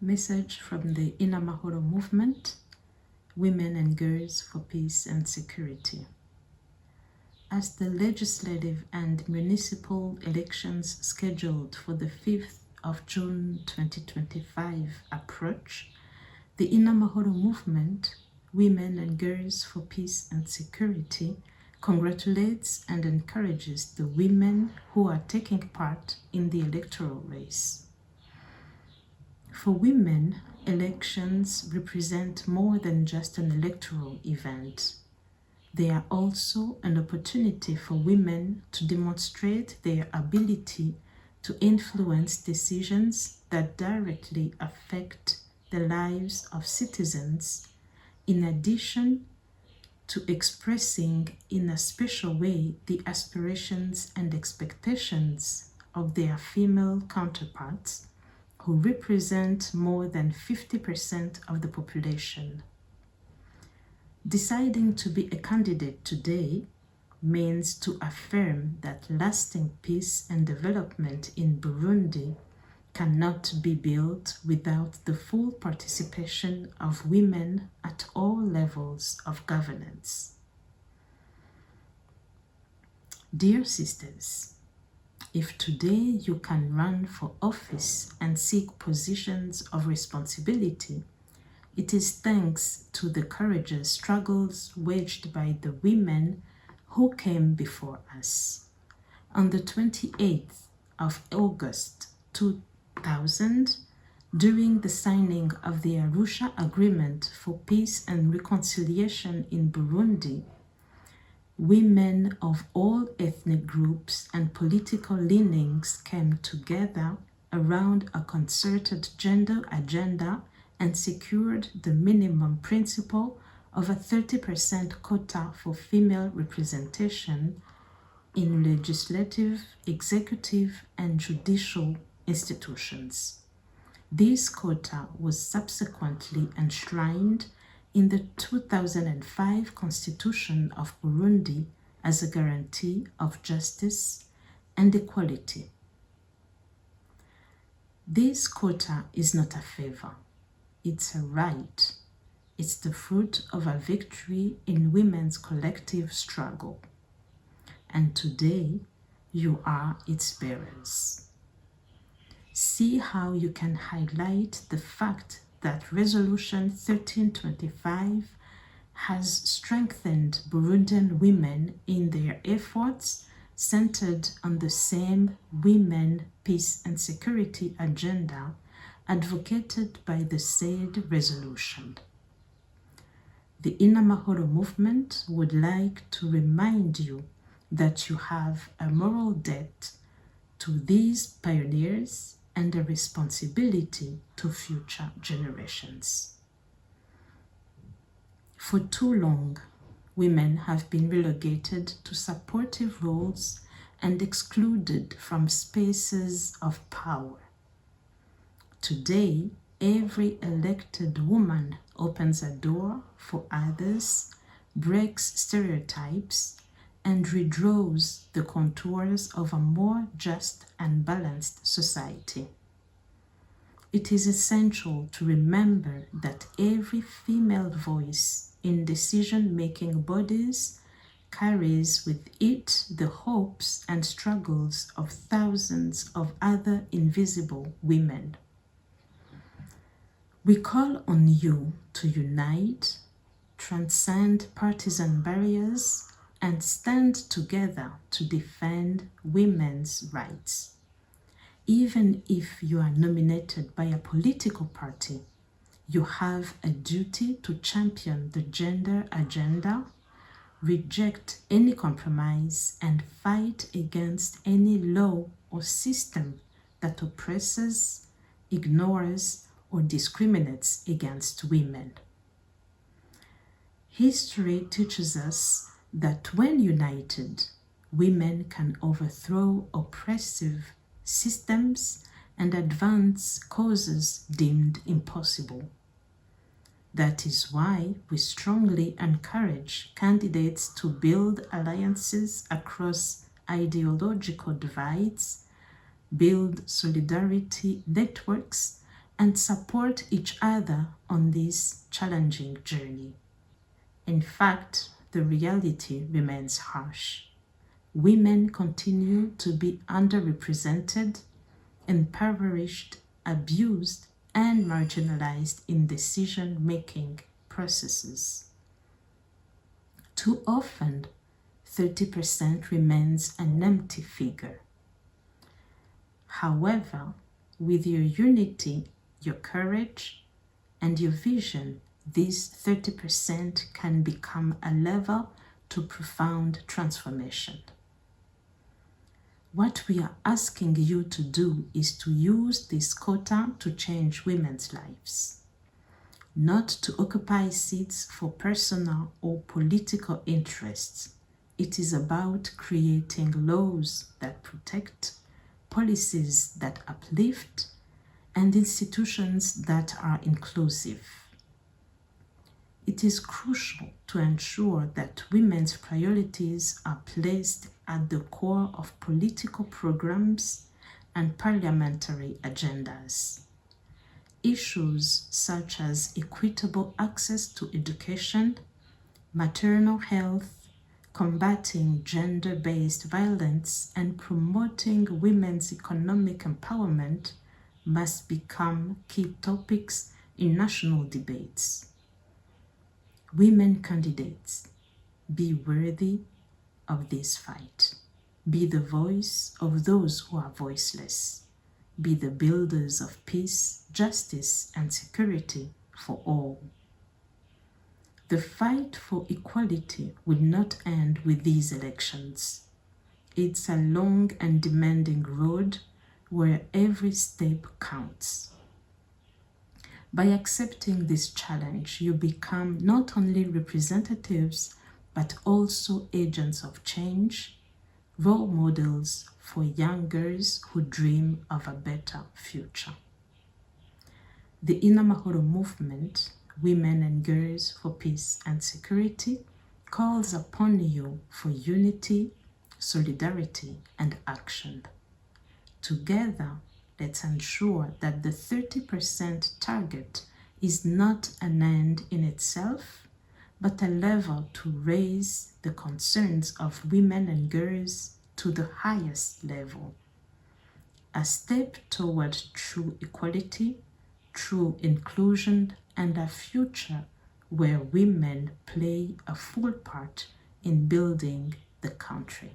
Message from the INAMAHORO Movement, Women and Girls for Peace and Security. As the legislative and municipal elections scheduled for the 5th of June 2025 approach, the INAMAHORO Movement, Women and Girls for Peace and Security, congratulates and encourages the women who are taking part in the electoral race. For women, elections represent more than just an electoral event. They are also an opportunity for women to demonstrate their ability to influence decisions that directly affect the lives of citizens, in addition to expressing in a special way the aspirations and expectations of their female counterparts, who represent more than 50% of the population. Deciding to be a candidate today means to affirm that lasting peace and development in Burundi cannot be built without the full participation of women at all levels of governance. Dear sisters, if today you can run for office and seek positions of responsibility, it is thanks to the courageous struggles waged by the women who came before us. On the 28th of August 2000, during the signing of the Arusha Agreement for Peace and Reconciliation in Burundi, women of all ethnic groups and political leanings came together around a concerted gender agenda and secured the minimum principle of a 30% quota for female representation in legislative, executive, and judicial institutions. This quota was subsequently enshrined in the 2005 Constitution of Burundi as a guarantee of justice and equality. This quota is not a favor, it's a right. It's the fruit of a victory in women's collective struggle. And today, you are its bearers. See how you can highlight the fact that Resolution 1325 has strengthened Burundian women in their efforts centered on the same women, peace and security agenda advocated by the said resolution. The INAMAHORO Movement would like to remind you that you have a moral debt to these pioneers and a responsibility to future generations. For too long, women have been relegated to supportive roles and excluded from spaces of power. Today, every elected woman opens a door for others, breaks stereotypes, and redraws the contours of a more just and balanced society. It is essential to remember that every female voice in decision-making bodies carries with it the hopes and struggles of thousands of other invisible women. We call on you to unite, transcend partisan barriers, and stand together to defend women's rights. Even if you are nominated by a political party, you have a duty to champion the gender agenda, reject any compromise, and fight against any law or system that oppresses, ignores, or discriminates against women. History teaches us that when united, women can overthrow oppressive systems and advance causes deemed impossible. That is why we strongly encourage candidates to build alliances across ideological divides, build solidarity networks, and support each other on this challenging journey. In fact, the reality remains harsh. Women continue to be underrepresented, impoverished, abused, and marginalized in decision-making processes. Too often, 30% remains an empty figure. However, with your unity, your courage, and your vision, this 30% can become a lever to profound transformation. What we are asking you to do is to use this quota to change women's lives, not to occupy seats for personal or political interests. It is about creating laws that protect, policies that uplift, and institutions that are inclusive. It is crucial to ensure that women's priorities are placed at the core of political programs and parliamentary agendas. Issues such as equitable access to education, maternal health, combating gender-based violence, and promoting women's economic empowerment must become key topics in national debates. Women candidates, be worthy of this fight. Be the voice of those who are voiceless. Be the builders of peace, justice, and security for all. The fight for equality will not end with these elections. It's a long and demanding road where every step counts. By accepting this challenge, you become not only representatives, but also agents of change, role models for young girls who dream of a better future. The INAMAHORO Movement, Women and Girls for Peace and Security, calls upon you for unity, solidarity, and action. Together, let's ensure that the 30% target is not an end in itself, but a lever to raise the concerns of women and girls to the highest level. A step toward true equality, true inclusion, and a future where women play a full part in building the country.